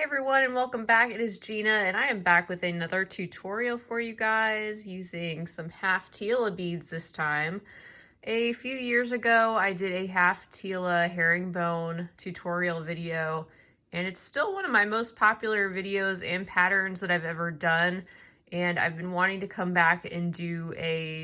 everyone and welcome back. It is Gina and I am back with another tutorial for you guys using some Half Tila beads this time. A few years ago I did a Half Tila Herringbone tutorial video and it's still one of my most popular videos and patterns that I've ever done, and I've been wanting to come back and do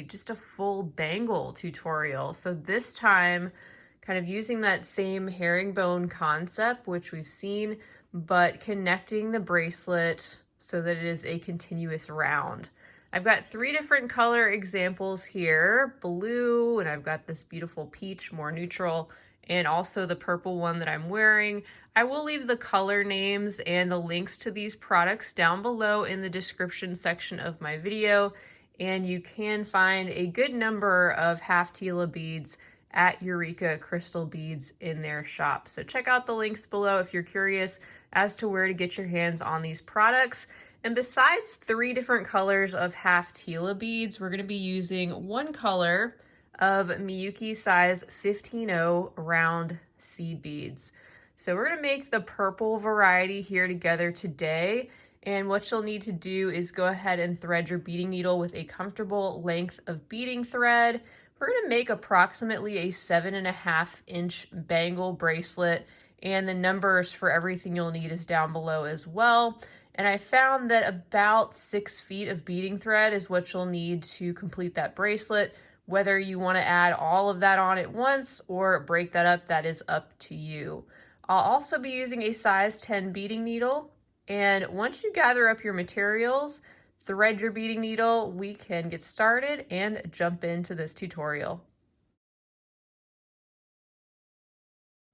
just a full bangle tutorial. So this time kind of using that same herringbone concept which we've seen, but connecting the bracelet so that it is a continuous round. I've got 3 different color examples here, blue, and I've got this beautiful peach, more neutral, and also the purple one that I'm wearing. I will leave the color names and the links to these products down below in the description section of my video, and you can find a good number of Half Tila beads at Eureka Crystal Beads in their shop. So check out the links below if you're curious as to where to get your hands on these products. And besides 3 different colors of Half Tila beads, we're going to be using 1 color of MIyuki size 15-0 round seed beads. So we're going to make the purple variety here together today. And what you'll need to do is go ahead and thread your beading needle with a comfortable length of beading thread. We're going to make approximately a 7.5-inch bangle bracelet, and the numbers for everything you'll need is down below as well. And I found that about 6 feet of beading thread is what you'll need to complete that bracelet. Whether you want to add all of that on at once or break that up, that is up to you. I'll also be using a size 10 beading needle, and once you gather up your materials, thread your beading needle, we can get started and jump into this tutorial.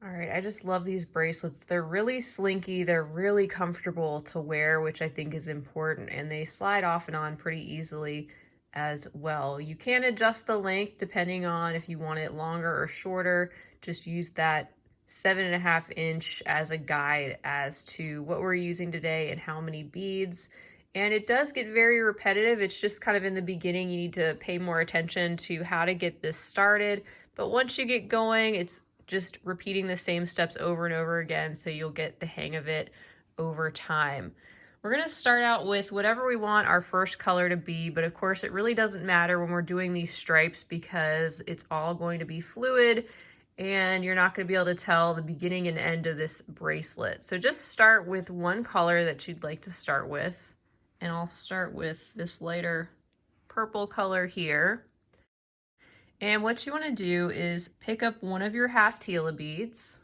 All right, I just love these bracelets. They're really slinky, they're really comfortable to wear, which I think is important, and they slide off and on pretty easily as well. You can adjust the length depending on if you want it longer or shorter. Just use that 7.5-inch as a guide as to what we're using today and how many beads. And it does get very repetitive. It's just kind of in the beginning, you need to pay more attention to how to get this started. But once you get going, it's just repeating the same steps over and over again, so you'll get the hang of it over time. We're going to start out with whatever we want our first color to be, but of course it really doesn't matter when we're doing these stripes because it's all going to be fluid and you're not going to be able to tell the beginning and end of this bracelet. So just start with 1 color that you'd like to start with, and I'll start with this lighter purple color here. And what you want to do is pick up one of your Half Tila beads,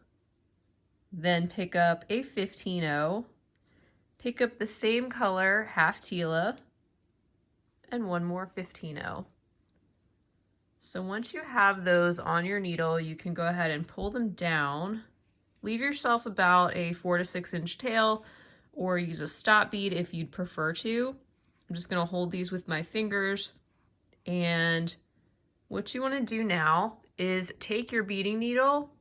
then pick up a 15-0, pick up the same color Half Tila, and 1 more 15-0. So once you have those on your needle, you can go ahead and pull them down. Leave yourself about a 4 to 6 inch tail, or use a stop bead if you'd prefer to. I'm just going to hold these with my fingers, and what you want to do now is take your beading needle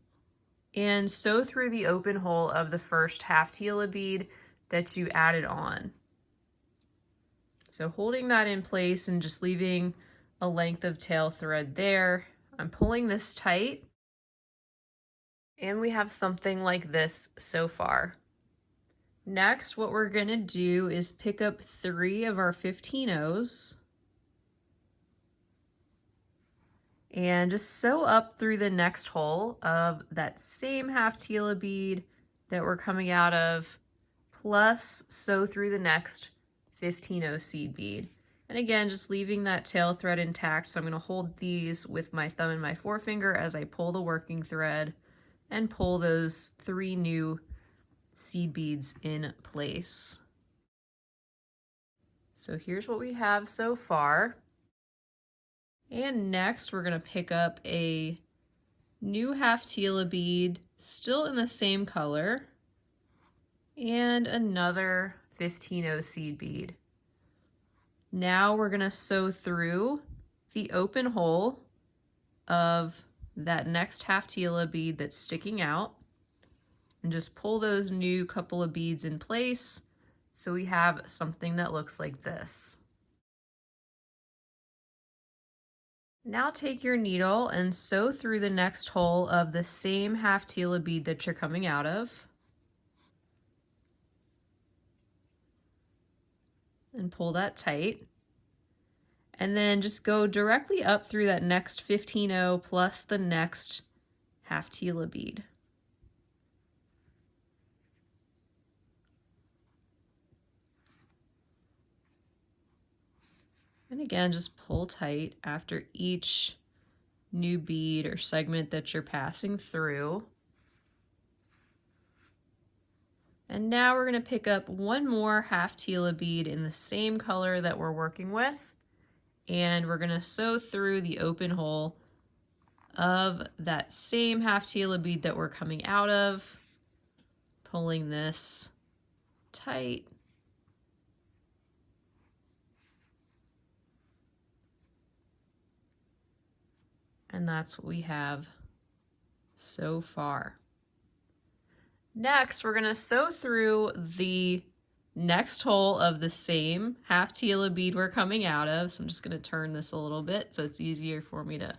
and sew through the open hole of the first Half Tila bead that you added on. So holding that in place and just leaving a length of tail thread there. I'm pulling this tight, and we have something like this so far. Next, what we're going to do is pick up 3 of our 15-0s and just sew up through the next hole of that same Half Tila bead that we're coming out of, plus sew through the next 15-0 seed bead. And again, just leaving that tail thread intact. So I'm going to hold these with my thumb and my forefinger as I pull the working thread and pull those 3 new seed beads in place. So here's what we have so far. And next we're going to pick up a new Half Tila bead, still in the same color, and another 15-0 seed bead. Now we're going to sew through the open hole of that next Half Tila bead that's sticking out, and just pull those new couple of beads in place so we have something that looks like this. Now take your needle and sew through the next hole of the same Half Tila bead that you're coming out of. and pull that tight. And then just go directly up through that next 15-0 plus the next Half Tila bead. And again, just pull tight after each new bead or segment that you're passing through. And now we're going to pick up one more Half Tila bead in the same color that we're working with, and we're going to sew through the open hole of that same Half Tila bead that we're coming out of, pulling this tight. And that's what we have so far. Next, we're going to sew through the next hole of the same Half Tila bead we're coming out of. So I'm just going to turn this a little bit so it's easier for me to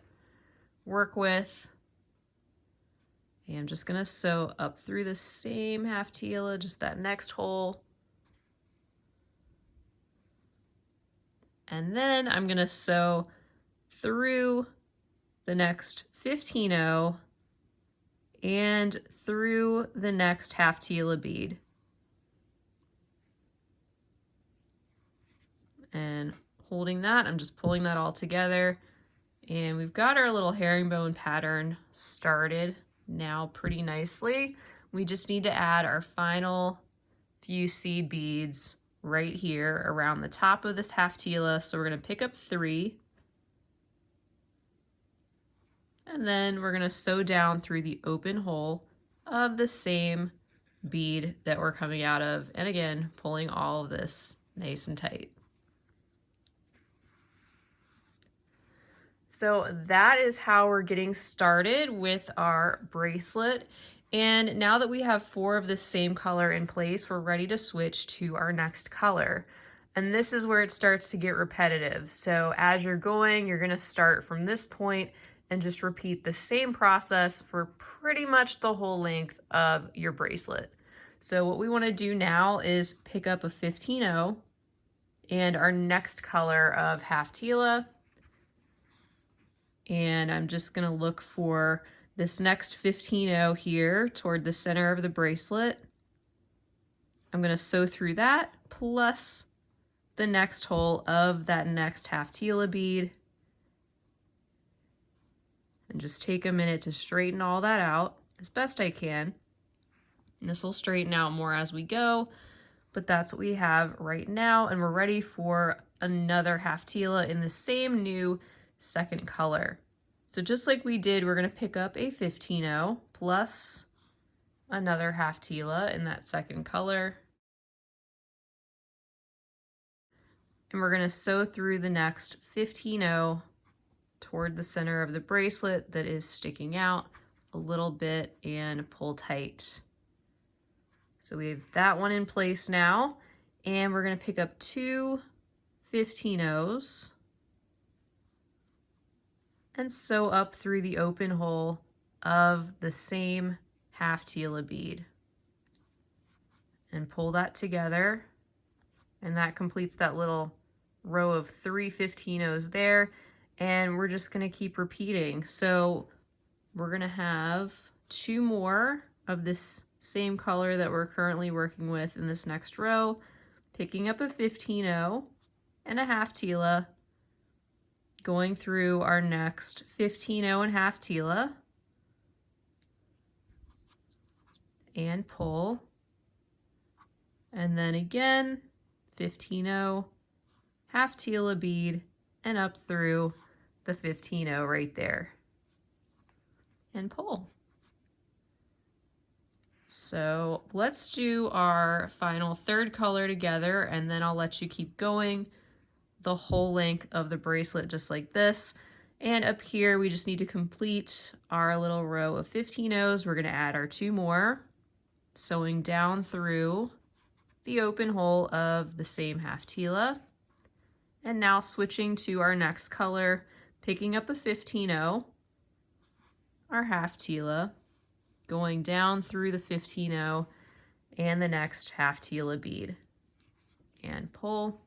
work with. And I'm just going to sew up through the same Half Tila, just that next hole. And then I'm going to sew through the next 15-0 and through the next Half Tila bead. And holding that, I'm just pulling that all together. And we've got our little herringbone pattern started now pretty nicely. We just need to add our final few seed beads right here around the top of this Half Tila. So we're going to pick up 3. And then we're going to sew down through the open hole of the same bead that we're coming out of. And again, pulling all of this nice and tight. So that is how we're getting started with our bracelet. And now that we have 4 of the same color in place, we're ready to switch to our next color. And this is where it starts to get repetitive. So as you're going, you're going to start from this point and just repeat the same process for pretty much the whole length of your bracelet. So what we want to do now is pick up a 15-0 and our next color of Half Tila. And I'm just going to look for this next 15-0 here toward the center of the bracelet. I'm going to sew through that plus the next hole of that next Half Tila bead. And just take a minute to straighten all that out as best I can. And this will straighten out more as we go, but that's what we have right now. And we're ready for another Half Tila in the same new second color. So just like we did, we're going to pick up a 15-0 plus another Half Tila in that second color. And we're going to sew through the next 15-0 toward the center of the bracelet that is sticking out a little bit and pull tight. So we have that one in place now, and we're going to pick up 2 15-0s and sew up through the open hole of the same Half Tila bead and pull that together, and that completes that little row of 3 15-0s there. And we're just going to keep repeating. So we're going to have 2 more of this same color that we're currently working with in this next row, picking up a 15-0 and a Half Tila, going through our next 15-0 and Half Tila, and pull, and then again 15-0, Half Tila bead, and up through the 15-0 right there, and pull. So let's do our final third color together, and then I'll let you keep going the whole length of the bracelet just like this. And up here we just need to complete our little row of 15-0s. We're going to add our 2 more, sewing down through the open hole of the same Half Tila. And now switching to our next color, picking up a 15-0, our Half Tila, going down through the 15-0 and the next Half Tila bead, and pull.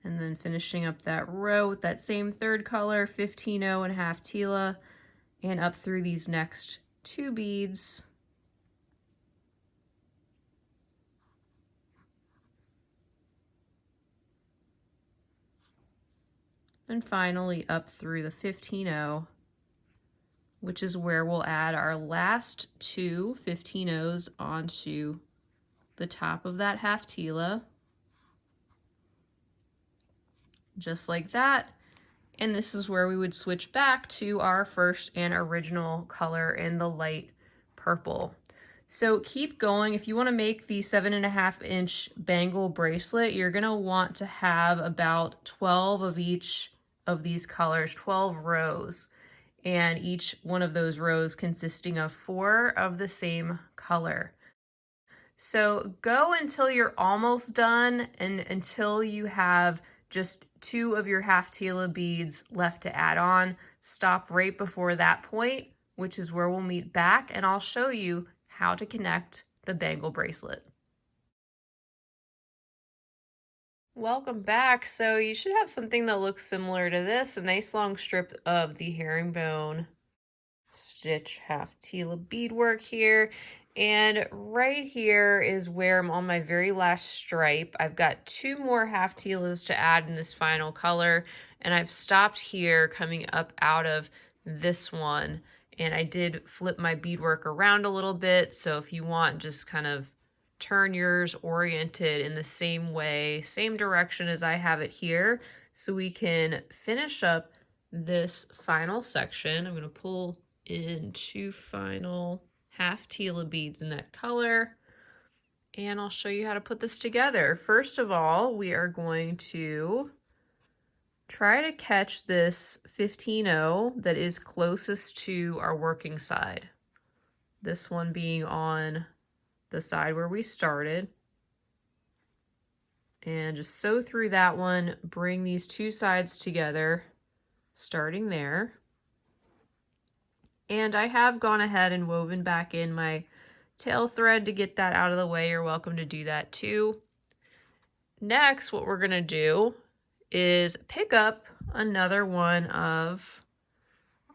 And then finishing up that row with that same third color, 15-0 and Half Tila, and up through these next 2 beads. And finally up through the 15-0, which is where we'll add our last 2 15-0s onto the top of that Half Tila. Just like that. And this is where we would switch back to our first and original color in the light purple. So keep going. If you want to make the 7.5-inch bangle bracelet, you're going to want to have about 12 of each of these colors, 12 rows, and each one of those rows consisting of 4 of the same color. So go until you're almost done and until you have just 2 of your Half Tila beads left to add on. Stop right before that point, which is where we'll meet back, and I'll show you how to connect the bangle bracelet. Welcome back. So you should have something that looks similar to this, a nice long strip of the herringbone stitch Half Tila beadwork here. And right here is where I'm on my very last stripe. I've got 2 more Half Tilas to add in this final color, and I've stopped here coming up out of this one. And I did flip my beadwork around a little bit, so if you want, just kind of turn yours oriented in the same way, same direction as I have it here, so we can finish up this final section. I'm going to pull in 2 final Half Tila beads in that color, and I'll show you how to put this together. First of all, we are going to try to catch this 15-0 that is closest to our working side. This one being on the side where we started. And just sew through that one, bring these 2 sides together, starting there. And I have gone ahead and woven back in my tail thread to get that out of the way. You're welcome to do that too. Next, what we're gonna do is pick up another one of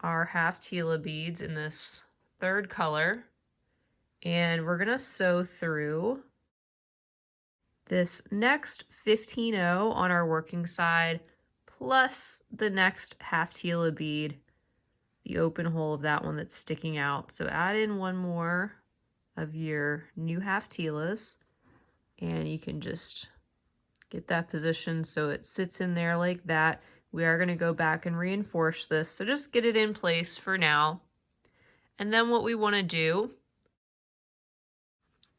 our Half Tila beads in this 3rd color, and we're gonna sew through this next 15-0 on our working side, plus the next Half Tila bead, the open hole of that one that's sticking out. So add in 1 more of your new Half Tilas, and you can just get that position so it sits in there like that. We are going to go back and reinforce this, so just get it in place for now. And then what we want to do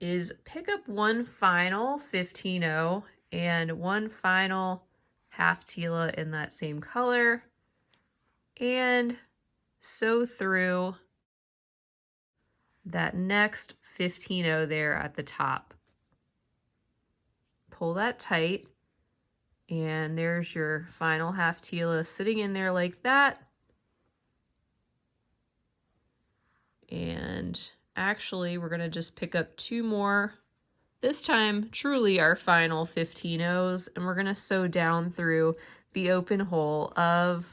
is pick up 1 final 15-0 and 1 final Half Tila in that same color, and sew through that next 15-0 there at the top. Pull that tight, and there's your final Half Tila sitting in there like that. And actually, we're going to just pick up 2 more, this time truly our final 15-0s, and we're going to sew down through the open hole of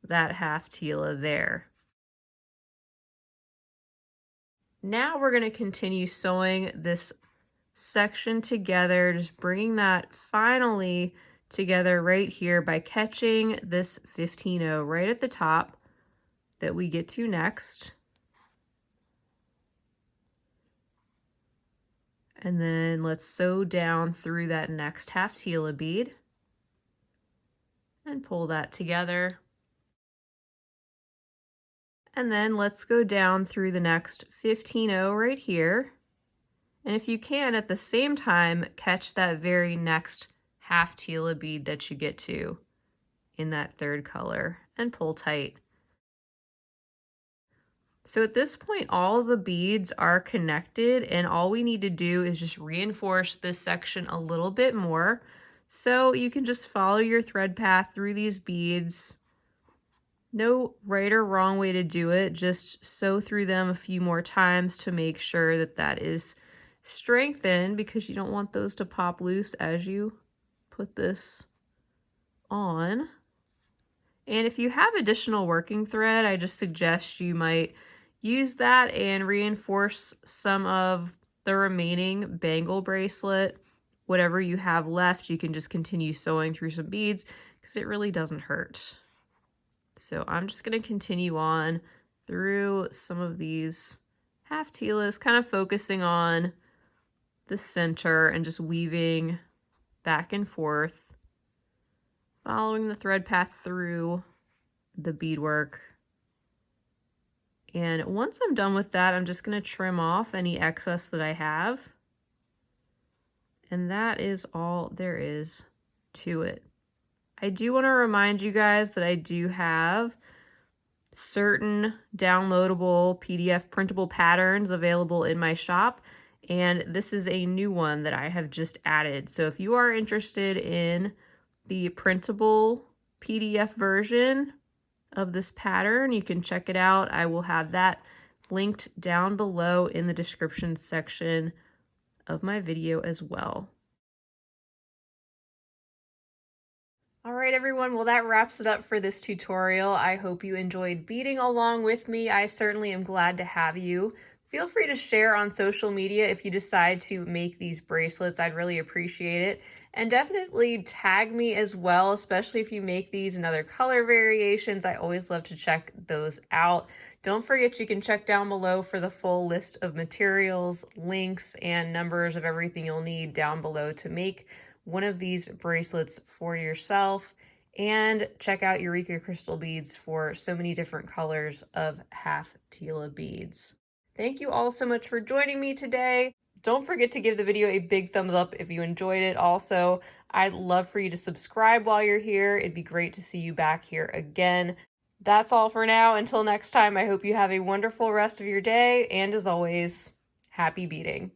that Half Tila there. Now we're going to continue sewing this section together, just bringing that finally together right here by catching this 15-0 right at the top that we get to next. And then let's sew down through that next Half Tila bead and pull that together. And then let's go down through the next 15-0 right here. And if you can, at the same time, catch that very next Half Tila bead that you get to in that 3rd color and pull tight. So at this point, all the beads are connected, and all we need to do is just reinforce this section a little bit more. So you can just follow your thread path through these beads. No right or wrong way to do it, just sew through them a few more times to make sure that that is strengthened, because you don't want those to pop loose as you put this on. And if you have additional working thread, I just suggest you might use that and reinforce some of the remaining bangle bracelet. Whatever you have left, you can just continue sewing through some beads because it really doesn't hurt. So I'm just going to continue on through some of these half tilas, kind of focusing on the center and just weaving back and forth, following the thread path through the beadwork. And once I'm done with that, I'm just going to trim off any excess that I have. And that is all there is to it. I do want to remind you guys that I do have certain downloadable PDF printable patterns available in my shop, and this is a new one that I have just added. So if you are interested in the printable PDF version of this pattern, you can check it out. I will have that linked down below in the description section of my video as well. All right, everyone, well, that wraps it up for this tutorial. I hope you enjoyed beading along with me. I certainly am glad to have you. Feel free to share on social media if you decide to make these bracelets. I'd really appreciate it. And definitely tag me as well, especially if you make these in other color variations. I always love to check those out. Don't forget you can check down below for the full list of materials, links, and numbers of everything you'll need down below to make one of these bracelets for yourself. And check out Eureka Crystal Beads for so many different colors of Half Tila beads. Thank you all so much for joining me today. Don't forget to give the video a big thumbs up if you enjoyed it. Also, I'd love for you to subscribe while you're here. It'd be great to see you back here again. That's all for now. Until next time, I hope you have a wonderful rest of your day. And as always, happy beading.